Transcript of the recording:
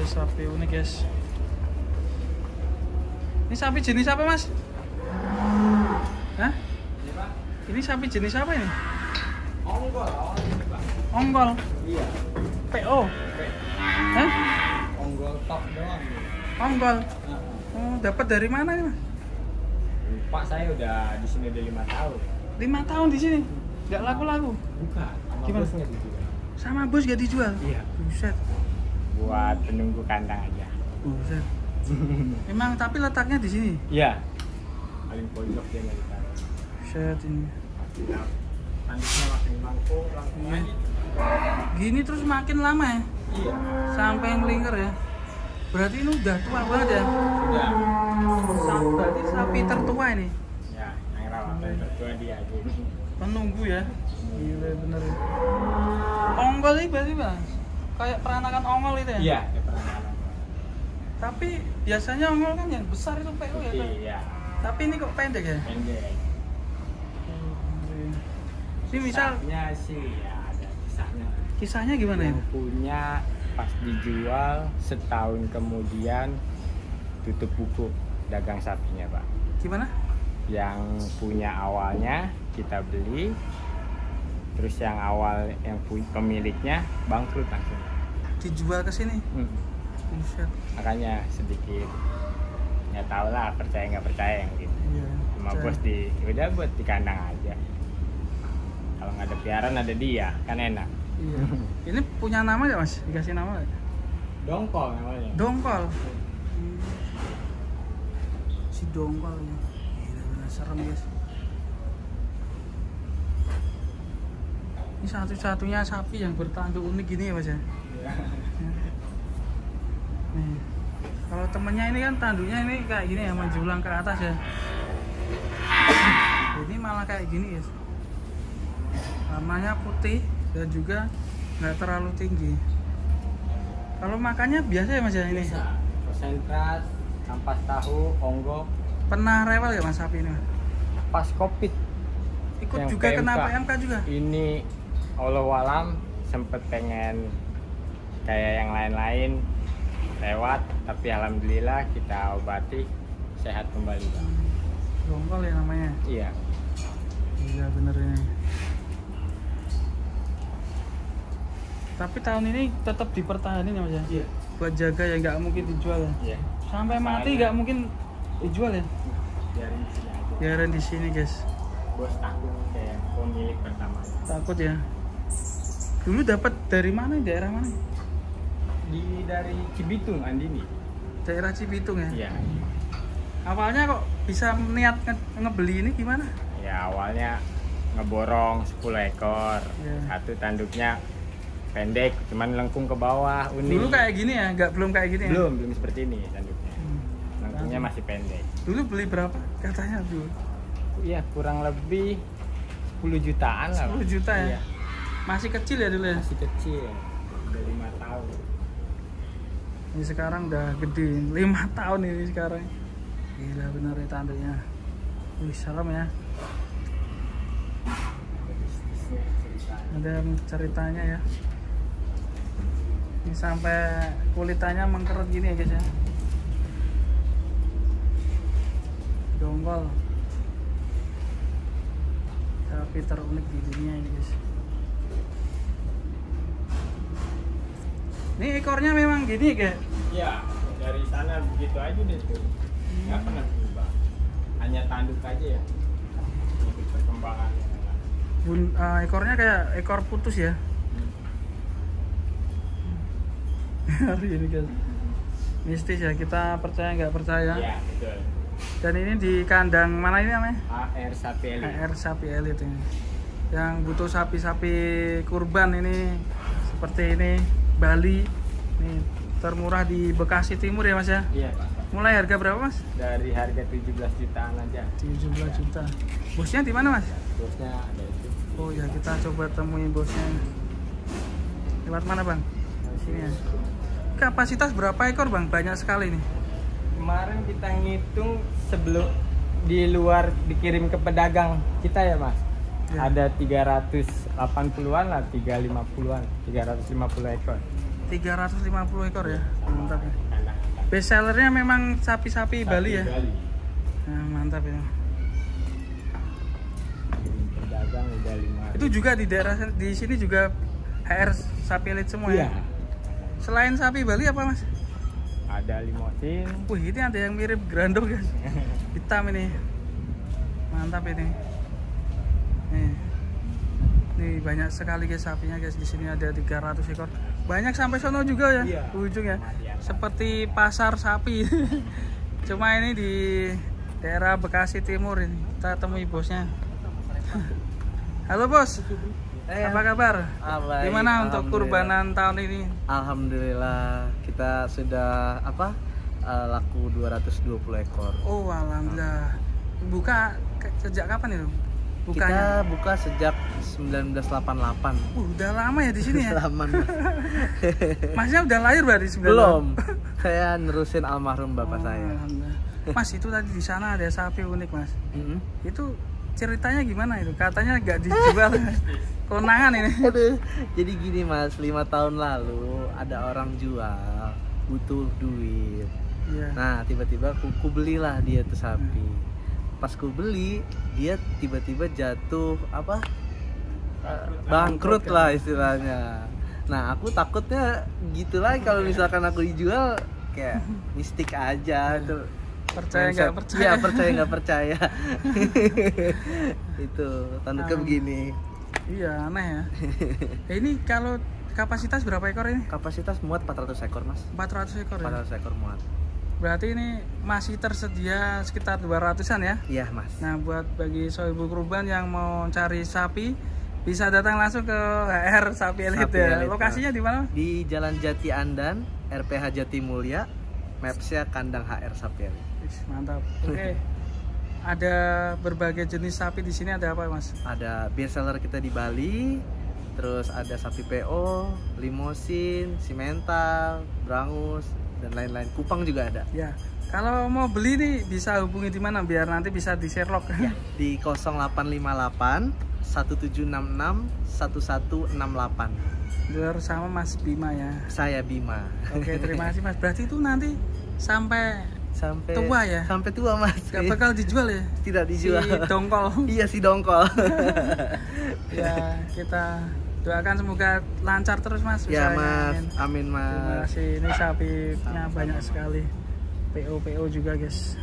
sapi unik guys. Ini sapi jenis apa mas? Hah? Ini sapi jenis apa ini? Ongol. Ongol. Iya. PO. Hah? Ongol top doang. Ongol. Oh, dapat dari mana ini mas? Pak saya udah di sini udah 5 tahun. 5 tahun di sini. Nggak laku-laku. Bukan. Sama Gimana? bosnya dijual. Sama bos gak dijual? Iya. Buset. Buat penunggu kandang aja. Buset. Emang tapi letaknya di sini. Iya. Paling pojok dia nggak ditaruh. Buset ini. Tanduknya makin langkung Iya. Gini terus makin lama ya? Iya. Sampai ngelingker ya? Berarti ini udah tua banget ya? Sudah. Berarti sapi tertua ini? Ya, yang rawat tertua dia aja. Penunggu ya? Gila bener ya. Ongol ini berarti mas? Kayak peranakan ongol itu ya? Iya, ya pernah. Tapi biasanya ongol kan yang besar itu PO ya kan? Iya. Tapi ini kok pendek ya? Pendek. Ini misal Kisahnya sih ya ada kisahnya. kisahnya gimana ya? Yang punya pas dijual setahun kemudian tutup buku dagang sapinya pak. Gimana? Yang punya awalnya kita beli, terus yang awal yang pemiliknya bangkrut langsung. Dijual ke sini? Buset. Makanya sedikit nggak tahu lah percaya nggak percaya yang gitu. Iya. Cuma bos di udah buat di kandang aja. Kalau nggak ada piaran ada dia kan enak. Iya. Ini punya nama nggak mas? Dikasih nama nggak? Dongkol namanya. Dongkol. Si dongkol ya. Gila bener serem guys. Ini satu-satunya sapi yang bertanduk unik gini ya mas ya. Iya. Nih. Kalau temennya ini kan tanduknya ini kayak gini ya, menjulang ke atas ya. Ini malah kayak gini guys. Warnanya putih dan juga nggak terlalu tinggi. Kalau makannya biasa ya mas ya ini? Bisa. Konsentrat, ampas tahu, onggok. Pernah rewel ya mas sapi ini mas? Pas covid Ikut yang juga kena PMK. PMK juga? Ini Allahualam sempet pengen kayak yang lain-lain lewat, tapi alhamdulillah kita obati sehat kembali Pak. Dongkol ya namanya? Iya. Iya bener ini. Tapi tahun ini tetap dipertahankan ya mas ya? Iya. Buat jaga ya nggak mungkin dijual ya? Iya. Sampai mati nggak mungkin dijual ya? Biarin di sini aja. Biarin di sini guys. Bos takut kayak pemilik pertama. Takut ya. Dulu dapat dari mana? Daerah mana? Dari Cibitung Andini. Daerah Cibitung ya? Iya. Awalnya kok bisa niat ngebeli ini gimana? Ya awalnya ngeborong 10 ekor. Iya. Satu tanduknya pendek, cuman lengkung ke bawah, unik. Dulu kayak gini ya? Belum kayak gini ya? belum seperti ini tanduknya. Lengkungnya masih pendek. Dulu beli berapa? Katanya dulu Iya, kurang lebih 10 jutaan lah. 10 juta ya? Iya. Masih kecil ya dulu ya? Masih kecil. Udah 5 tahun. Ini sekarang udah gede, 5 tahun ini sekarang. Gila bener ya tanduknya. Wih serem ya. Ada ceritanya ya. Ini sampai kulitannya mengkerut gini ya guys ya. Dongkol. Sapi terunik di dunia ini guys. Ini ekornya memang gini kayak. Iya, dari sana begitu aja deh tuh. Nggak pernah berubah. Hanya tanduk aja ya. Untuk perkembangannya. Ekornya kayak ekor putus ya. Hari ini guys. Mistis ya, kita percaya nggak percaya. Iya, betul. Dan ini di kandang mana ini namanya? AR sapi elit. AR sapi elit ini. Yang butuh sapi-sapi kurban ini seperti ini, Bali. Nih, termurah di Bekasi Timur ya Mas ya? Iya, Pak. Mulai harga berapa Mas? Dari harga 17 jutaan aja. 17 juta. Bosnya di mana Mas? Bosnya ada itu. Oh ya, kita coba temuin bosnya. Lewat mana Bang? Di sini ya. Kapasitas berapa ekor Bang? Banyak sekali nih. Kemarin kita ngitung sebelum di luar dikirim ke pedagang kita ya Mas. Ya. Ada 380-an lah, 350-an, 350 ekor. 350 ekor ya. Sama Mantap ya. kandang angkat. Best sellernya memang sapi-sapi Bali ya. Bali. Nah, mantap ya. Pedagang udah 5. Itu juga di daerah di sini juga HR sapi elit semua Iya. ya. Selain sapi Bali apa Mas? Ada limosin. Wih, ini ada yang mirip Grando guys. Hitam ini. Mantap ini. Nih. Nih banyak sekali guys sapinya guys. Di sini ada 300 ekor. Banyak sampai sono juga ya. Iya. Ujung ya. Matian. Seperti pasar sapi. Cuma ini di daerah Bekasi Timur ini. Kita temui bosnya. Halo bos. Apa kabar? Baik, Gimana untuk alhamdulillah. kurbanan tahun ini? Alhamdulillah kita sudah laku 220 ekor. Oh, alhamdulillah. Buka sejak kapan itu? Bukanya? Kita buka sejak 1988. Udah lama ya di sini ya? Lama. Masnya udah lahir berarti sebenarnya? Belum. Saya nerusin almarhum bapak saya. Alhamdulillah. Mas, itu tadi di sana ada sapi unik, Mas. Mm-mm. Itu ceritanya gimana itu? Katanya nggak dijual. Konangan ini. Aduh, jadi gini Mas, 5 tahun lalu ada orang jual, butuh duit. Iya. Nah, tiba-tiba ku belilah dia tuh sapi. Pas ku beli, dia tiba-tiba jatuh bangkrut lah istilahnya. Nah, aku takutnya gitu lagi kalau misalkan aku dijual kayak mistik aja tuh. Percaya nggak percaya? Iya, percaya nggak percaya. Itu tanduknya begini. Iya, aneh ya. Ini kalau kapasitas berapa ekor ini? Kapasitas muat 400 ekor Mas. 400 ekor ya? 400 ekor muat. Berarti ini masih tersedia sekitar 200-an ya? Iya Mas. Nah, buat bagi sohibul kurban yang mau cari sapi, bisa datang langsung ke HR Sapi Elit Sapi ya. Elit, Lokasinya di mana? Di Jalan Jati Andan, RPH Jatimulya, Mapsnya kandang HR Sapi Elit. Wih, mantap. Oke. Ada berbagai jenis sapi di sini, ada apa Mas? Ada best seller kita di Bali, terus ada sapi PO, limosin, simental, brangus, dan lain-lain. Kupang juga ada. Ya. Kalau mau beli nih bisa hubungi di mana biar nanti bisa di Sherlock. Ya, di 0858 1766 1168. Bersama Mas Bima ya. Saya Bima. Oke, terima kasih Mas. Berarti itu nanti sampai tua ya? Sampai tua Mas. gak bakal dijual ya? Tidak dijual. Si dongkol. Iya si dongkol. Ya, kita doakan semoga lancar terus Mas. Ya usahanya. Mas, amin Terima Mas. kasih. Ini sapinya banyak sekali. PO juga guys.